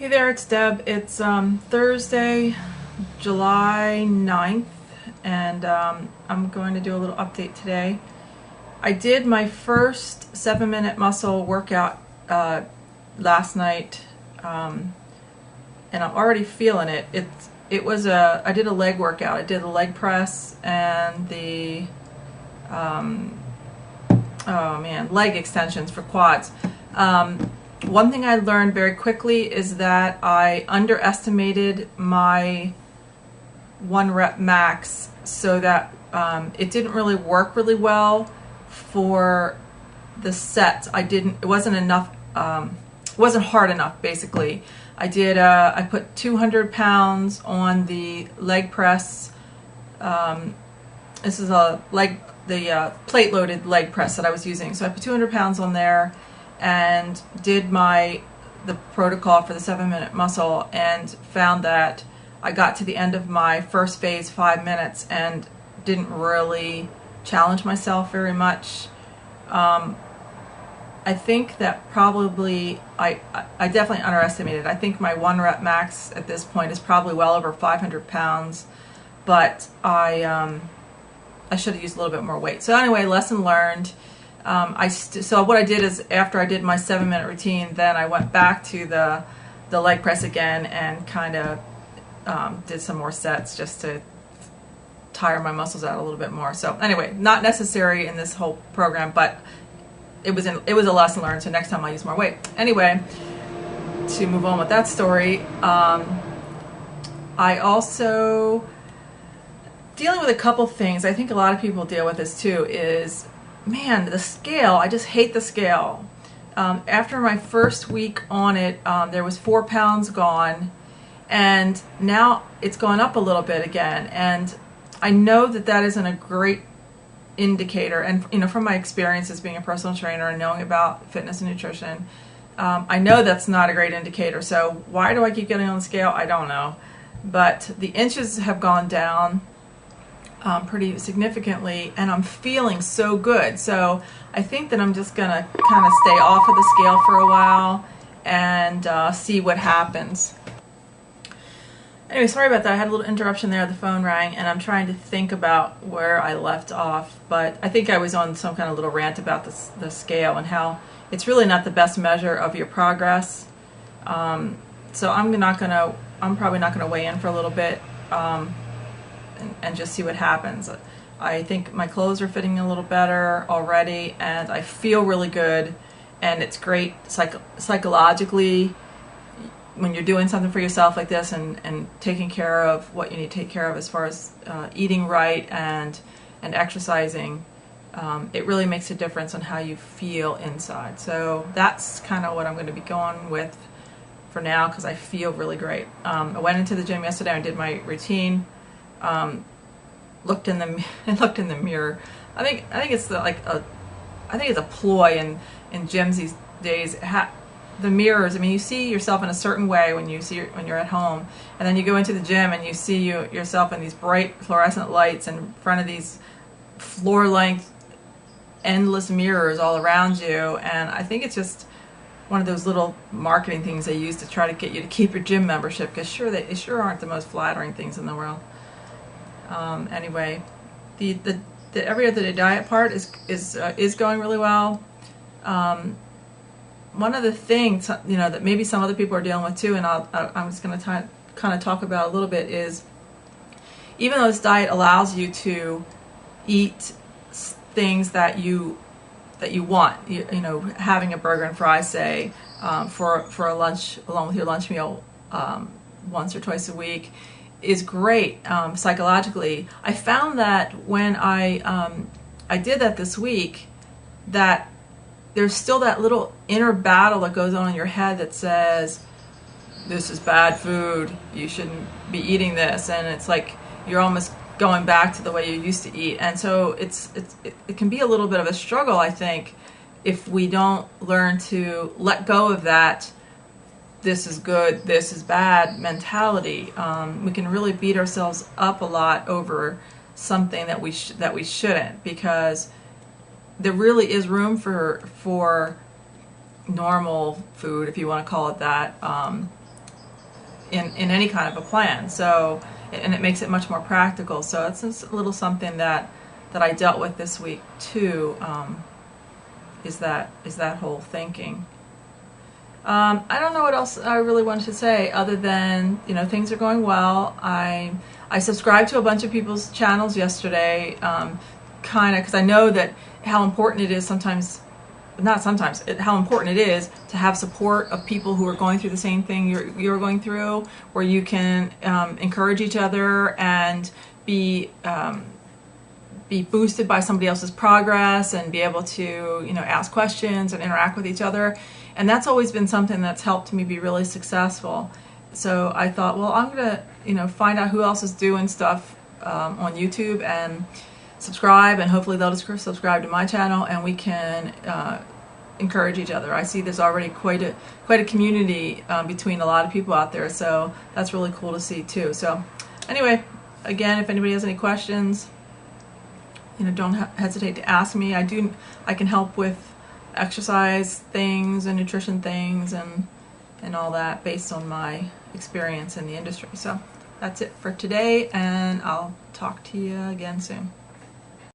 Hey there, it's Deb. It's Thursday, July 9th, and I'm going to do a little update today. I did my first 7-minute muscle workout last night, and I'm already feeling it. I did a leg workout. I did the leg press and the leg extensions for quads. One thing I learned very quickly is that I underestimated my 1 rep max, so that it didn't really work really well for the sets. It wasn't enough, it wasn't hard enough basically. I put 200 pounds on the leg press. This is the plate loaded leg press that I was using. So I put 200 pounds on there and did the protocol for the 7-minute muscle, and found that I got to the end of my first phase, 5 minutes, and didn't really challenge myself very much. I think that probably I definitely underestimated. I think my 1 rep max at this point is probably well over 500 pounds, but I should have used a little bit more weight. So anyway, lesson learned. So what I did is, after I did my 7-minute routine, then I went back to the leg press again and kind of did some more sets just to tire my muscles out a little bit more. So anyway, not necessary in this whole program, but it was a lesson learned. So next time I'll use more weight. Anyway, to move on with that story, I also dealing with a couple things. I think a lot of people deal with this too. Is, man, the scale. I just hate the scale. After my first week on it, there was 4 pounds gone, and now it's gone up a little bit again. And I know that isn't a great indicator. And from my experience as being a personal trainer and knowing about fitness and nutrition, I know that's not a great indicator. So why do I keep getting on the scale? I don't know. But the inches have gone down pretty significantly, and I'm feeling so good. So I think that I'm just gonna kind of stay off of the scale for a while and see what happens. Anyway, sorry about that. I had a little interruption there. The phone rang, and I'm trying to think about where I left off. But I think I was on some kind of little rant about the scale and how it's really not the best measure of your progress. So I'm probably not gonna weigh in for a little bit. And just see what happens. I think my clothes are fitting a little better already, and I feel really good, and it's great psychologically when you're doing something for yourself like this, and taking care of what you need to take care of as far as eating right and exercising. It really makes a difference on how you feel inside. So that's kind of what I'm going to be going with for now, because I feel really great. I went into the gym yesterday and did my routine. Looked in the mirror. I think it's a ploy in gyms these days. The mirrors. I mean, you see yourself in a certain way when you're at home, and then you go into the gym and you see yourself in these bright fluorescent lights in front of these floor-length, endless mirrors all around you. And I think it's just one of those little marketing things they use to try to get you to keep your gym membership, because they sure aren't the most flattering things in the world. Anyway, the every other day diet part is going really well. One of the things that maybe some other people are dealing with too, and I'm just going to kind of talk about a little bit, is even though this diet allows you to eat things that you want, having a burger and fries, say, for a lunch along with your lunch meal once or twice a week, is great psychologically. I found that when I did that this week, that there's still that little inner battle that goes on in your head that says, this is bad food, you shouldn't be eating this, and it's like you're almost going back to the way you used to eat. And so it can be a little bit of a struggle, I think, if we don't learn to let go of that this is good, this is bad mentality. We can really beat ourselves up a lot over something that we shouldn't, because there really is room for normal food, if you want to call it that, in any kind of a plan. So, and it makes it much more practical. So it's just a little something that I dealt with this week too. Is that whole thinking. I don't know what else I really wanted to say other than, you know, things are going well. I subscribed to a bunch of people's channels yesterday, kind of because I know that how important it is sometimes, not sometimes, how important it is to have support of people who are going through the same thing you're going through, where you can encourage each other and be boosted by somebody else's progress and be able to, you know, ask questions and interact with each other. And that's always been something that's helped me be really successful. So I thought, well, I'm gonna, you know, find out who else is doing stuff on YouTube and subscribe, and hopefully they'll just subscribe to my channel, and we can encourage each other. I see there's already quite a community between a lot of people out there, so that's really cool to see too. So anyway, again, if anybody has any questions, you know, don't hesitate to ask me. I can help with exercise things and nutrition things and all that based on my experience in the industry. So that's it for today, and I'll talk to you again soon.